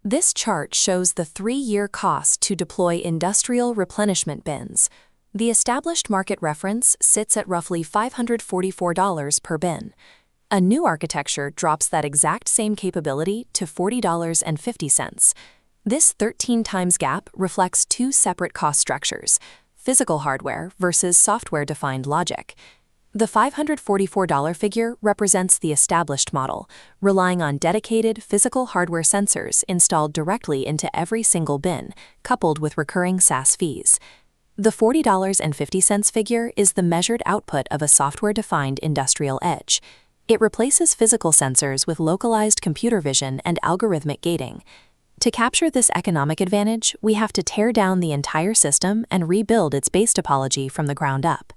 This chart shows the 3-year cost to deploy industrial replenishment bins. The established market reference sits at roughly $544 per bin. A new architecture drops that exact same capability to $40.50. This 13 times gap reflects two separate cost structures: physical hardware versus software-defined logic. The $544 figure represents the established model, relying on dedicated physical hardware sensors installed directly into every single bin, coupled with recurring SaaS fees. The $40.50 figure is the measured output of a software-defined industrial edge. It replaces physical sensors with localized computer vision and algorithmic gating. To capture this economic advantage, we have to tear down the entire system and rebuild its base topology from the ground up.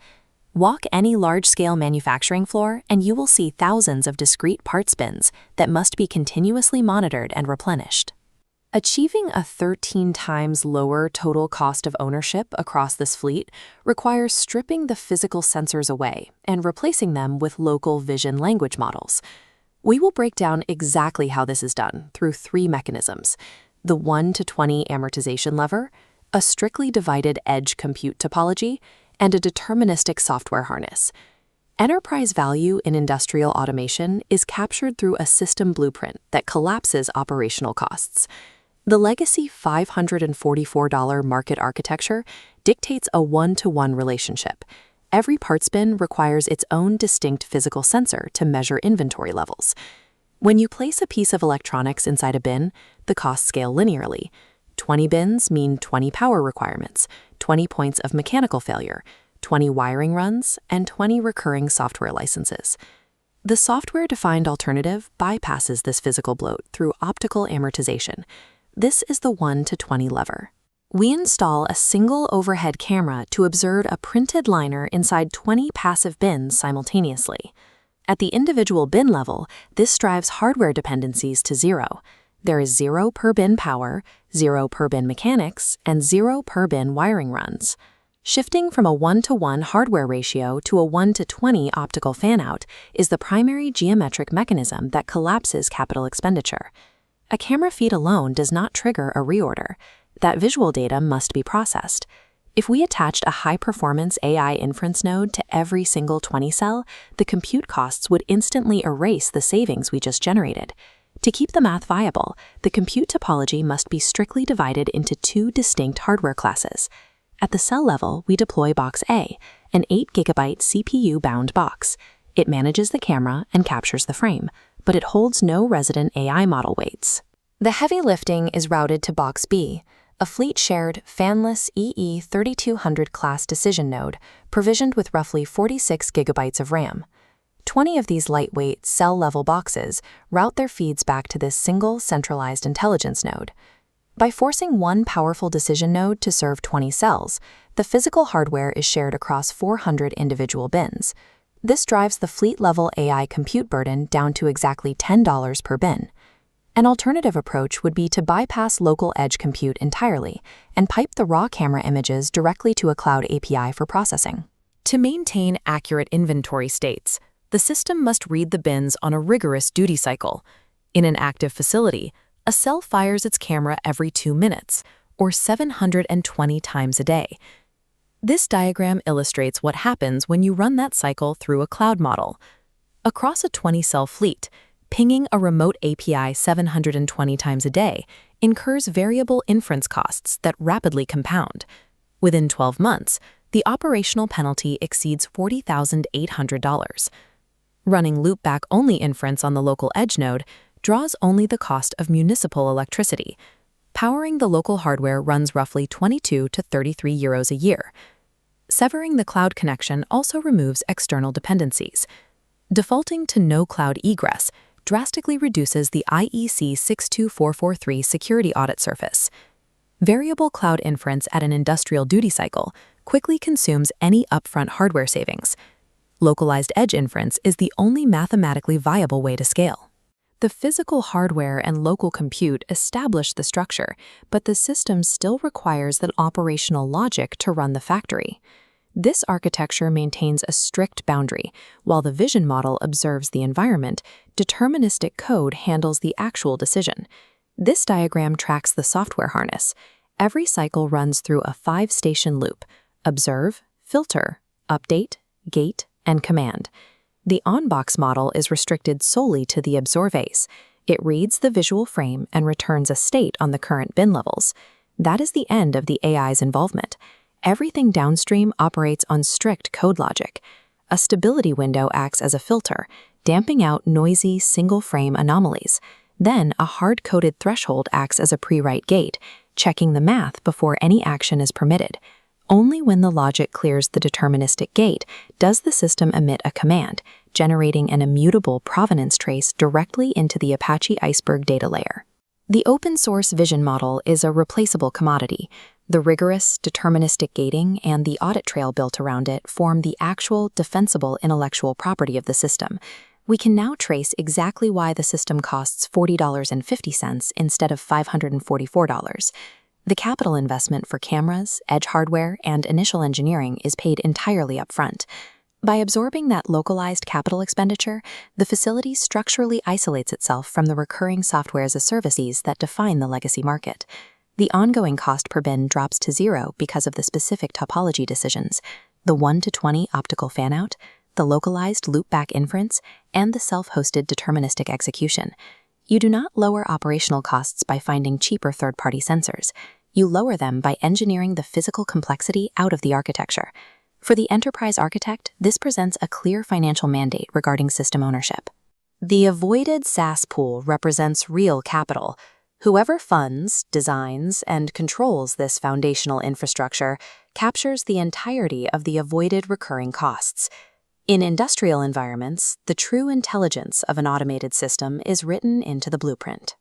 Walk any large-scale manufacturing floor and you will see thousands of discrete parts bins that must be continuously monitored and replenished. Achieving a 13 times lower total cost of ownership across this fleet requires stripping the physical sensors away and replacing them with local vision language models. We will break down exactly how this is done through 3 mechanisms: the 1-to-20 amortization lever, a strictly divided edge compute topology, and a deterministic software harness. Enterprise value in industrial automation is captured through a system blueprint that collapses operational costs. The legacy $544 market architecture dictates a 1-to-1 relationship. Every parts bin requires its own distinct physical sensor to measure inventory levels. When you place a piece of electronics inside a bin, the costs scale linearly. 20 bins mean 20 power requirements, 20 points of mechanical failure, 20 wiring runs, and 20 recurring software licenses. The software-defined alternative bypasses this physical bloat through optical amortization. This is the 1-to-20 lever. We install a single overhead camera to observe a printed liner inside 20 passive bins simultaneously. At the individual bin level, this drives hardware dependencies to 0. There is 0 per bin power, 0 per bin mechanics, and 0 per bin wiring runs. Shifting from a 1-to-1 hardware ratio to a 1-to-20 optical fan-out is the primary geometric mechanism that collapses capital expenditure. A camera feed alone does not trigger a reorder. That visual data must be processed. If we attached a high-performance AI inference node to every single 20 cell, the compute costs would instantly erase the savings we just generated. To keep the math viable, the compute topology must be strictly divided into 2 distinct hardware classes. At the cell level, we deploy Box A, an 8GB CPU-bound box. It manages the camera and captures the frame, but it holds no resident AI model weights. The heavy lifting is routed to Box B, a fleet-shared, fanless EE3200 class decision node provisioned with roughly 46 GB of RAM. 20 of these lightweight, cell-level boxes route their feeds back to this single centralized intelligence node. By forcing one powerful decision node to serve 20 cells, the physical hardware is shared across 400 individual bins. This drives the fleet-level AI compute burden down to exactly $10 per bin. An alternative approach would be to bypass local edge compute entirely and pipe the raw camera images directly to a cloud API for processing. To maintain accurate inventory states, the system must read the bins on a rigorous duty cycle. In an active facility, a cell fires its camera every 2 minutes, or 720 times a day. This diagram illustrates what happens when you run that cycle through a cloud model. Across a 20-cell fleet, pinging a remote API 720 times a day incurs variable inference costs that rapidly compound. Within 12 months, the operational penalty exceeds $40,800. Running loopback-only inference on the local edge node draws only the cost of municipal electricity. Powering the local hardware runs roughly 22 to 33 euros a year. Severing the cloud connection also removes external dependencies. Defaulting to no cloud egress drastically reduces the IEC 62443 security audit surface. Variable cloud inference at an industrial duty cycle quickly consumes any upfront hardware savings. Localized edge inference is the only mathematically viable way to scale. The physical hardware and local compute establish the structure, but the system still requires that operational logic to run the factory. This architecture maintains a strict boundary. While the vision model observes the environment, deterministic code handles the actual decision. This diagram tracks the software harness. Every cycle runs through a 5-station loop: observe, filter, update, gate, and command. The on-box model is restricted solely to the observe phase. It reads the visual frame and returns a state on the current bin levels. That is the end of the AI's involvement. Everything downstream operates on strict code logic. A stability window acts as a filter, damping out noisy single-frame anomalies. Then a hard-coded threshold acts as a pre-write gate, checking the math before any action is permitted. Only when the logic clears the deterministic gate does the system emit a command, generating an immutable provenance trace directly into the Apache Iceberg data layer. The open-source vision model is a replaceable commodity. The rigorous, deterministic gating and the audit trail built around it form the actual, defensible intellectual property of the system. We can now trace exactly why the system costs $40.50 instead of $544. The capital investment for cameras, edge hardware, and initial engineering is paid entirely upfront. By absorbing that localized capital expenditure, the facility structurally isolates itself from the recurring software as a services that define the legacy market. The ongoing cost per bin drops to zero because of the specific topology decisions: the 1-to-20 optical fanout, the localized loopback inference, and the self-hosted deterministic execution. You do not lower operational costs by finding cheaper third-party sensors. You lower them by engineering the physical complexity out of the architecture. For the enterprise architect, this presents a clear financial mandate regarding system ownership. The avoided SaaS pool represents real capital. Whoever funds, designs, and controls this foundational infrastructure captures the entirety of the avoided recurring costs. In industrial environments, the true intelligence of an automated system is written into the blueprint.